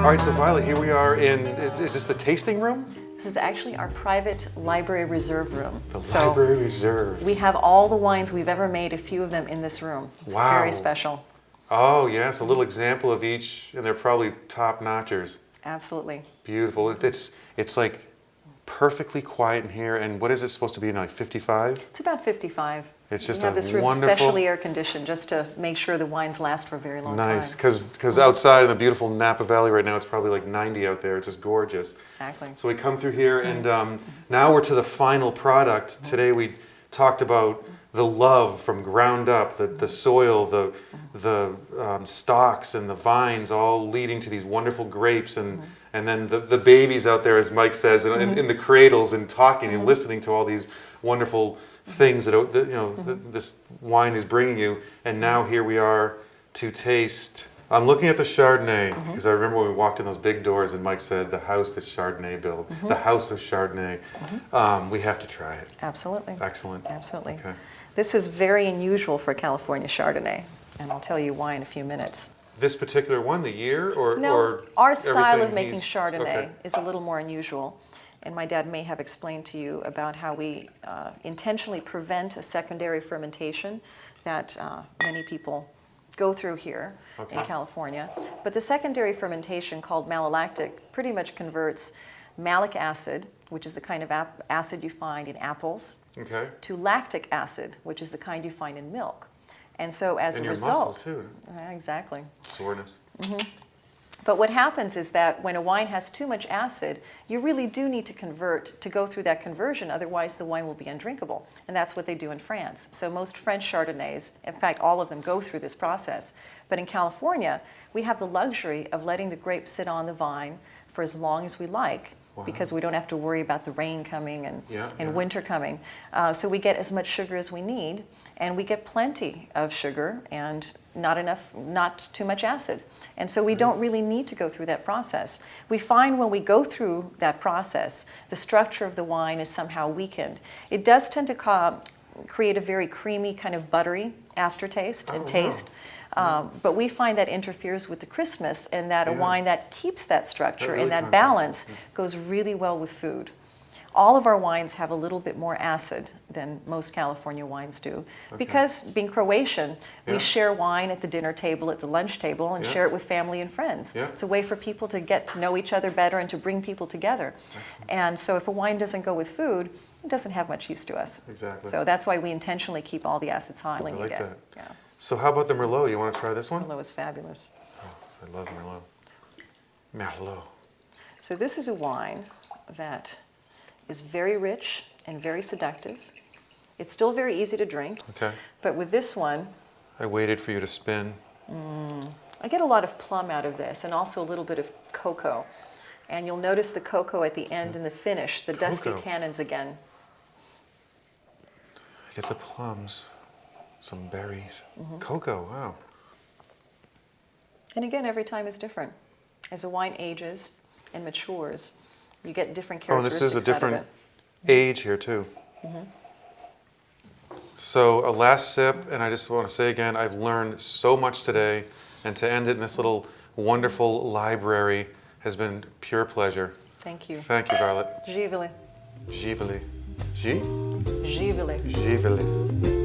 All right, so Violet, here we are in, is this the tasting room? This is actually our private library reserve room. The library reserve. We have all the wines we've ever made, a few of them in this room. It's very special. Oh, yes, a little example of each, and they're probably top-notchers. Absolutely. Beautiful. It's like perfectly quiet in here, and what is it supposed to be now, like 55? It's about 55. It's just we have a this room wonderful, specially air-conditioned just to make sure the wines last for a very long time. Nice, because outside in the beautiful Napa Valley right now, it's probably like 90 out there. It's just gorgeous. Exactly. So we come through here, and now we're to the final product. Today we talked about the love from ground up, the soil, the stalks and the vines, all leading to these wonderful grapes, and then the babies out there, as Mike says, in the cradles and talking and listening to all these wonderful things that this wine is bringing you. And now here we are to taste. I'm looking at the Chardonnay because I remember when we walked in those big doors and Mike said the house that Chardonnay built, the house of Chardonnay. We have to try it. Absolutely. Excellent. Absolutely. Okay. This is very unusual for California Chardonnay, and I'll tell you why in a few minutes. This particular one, the year, or our style of everything making Chardonnay okay. is a little more unusual. And my dad may have explained to you about how we intentionally prevent a secondary fermentation that many people go through here in California. But the secondary fermentation, called malolactic, pretty much converts malic acid, which is the kind of acid you find in apples, to lactic acid, which is the kind you find in milk. And so as a result... muscles too. Exactly. Soreness. But what happens is that when a wine has too much acid, you really do need to go through that conversion, otherwise the wine will be undrinkable. And that's what they do in France. So most French Chardonnays, in fact all of them, go through this process. But in California, we have the luxury of letting the grapes sit on the vine for as long as we like, because we don't have to worry about the rain coming and winter coming. So we get as much sugar as we need, and we get plenty of sugar and not too much acid. And so we don't really need to go through that process. We find when we go through that process, the structure of the wine is somehow weakened. It does tend to create a very creamy, kind of buttery aftertaste and taste. But we find that interferes with the crispness, and that a wine that keeps that structure and that balance goes really well with food. All of our wines have a little bit more acid than most California wines do, because being Croatian, we share wine at the dinner table, at the lunch table, and share it with family and friends. It's a way for people to get to know each other better and to bring people together. And so if a wine doesn't go with food, it doesn't have much use to us. Exactly. So that's why we intentionally keep all the acids high. I like that. So how about the Merlot? You want to try this one? Merlot is fabulous. Oh, I love Merlot. Merlot. So this is a wine that is very rich and very seductive. It's still very easy to drink. But with this one... I waited for you to spin. I get a lot of plum out of this, and also a little bit of cocoa. And you'll notice the cocoa at the end and the finish, the dusty tannins again. I get the plums. Some berries. Cocoa, wow. And again, every time is different. As a wine ages and matures, you get different characteristics. Oh, and this is a different age here too. So a last sip, and I just want to say again, I've learned so much today, and to end it in this little wonderful library has been pure pleasure. Thank you. Thank you, Violet. Givele. Givele. Givele. Givele.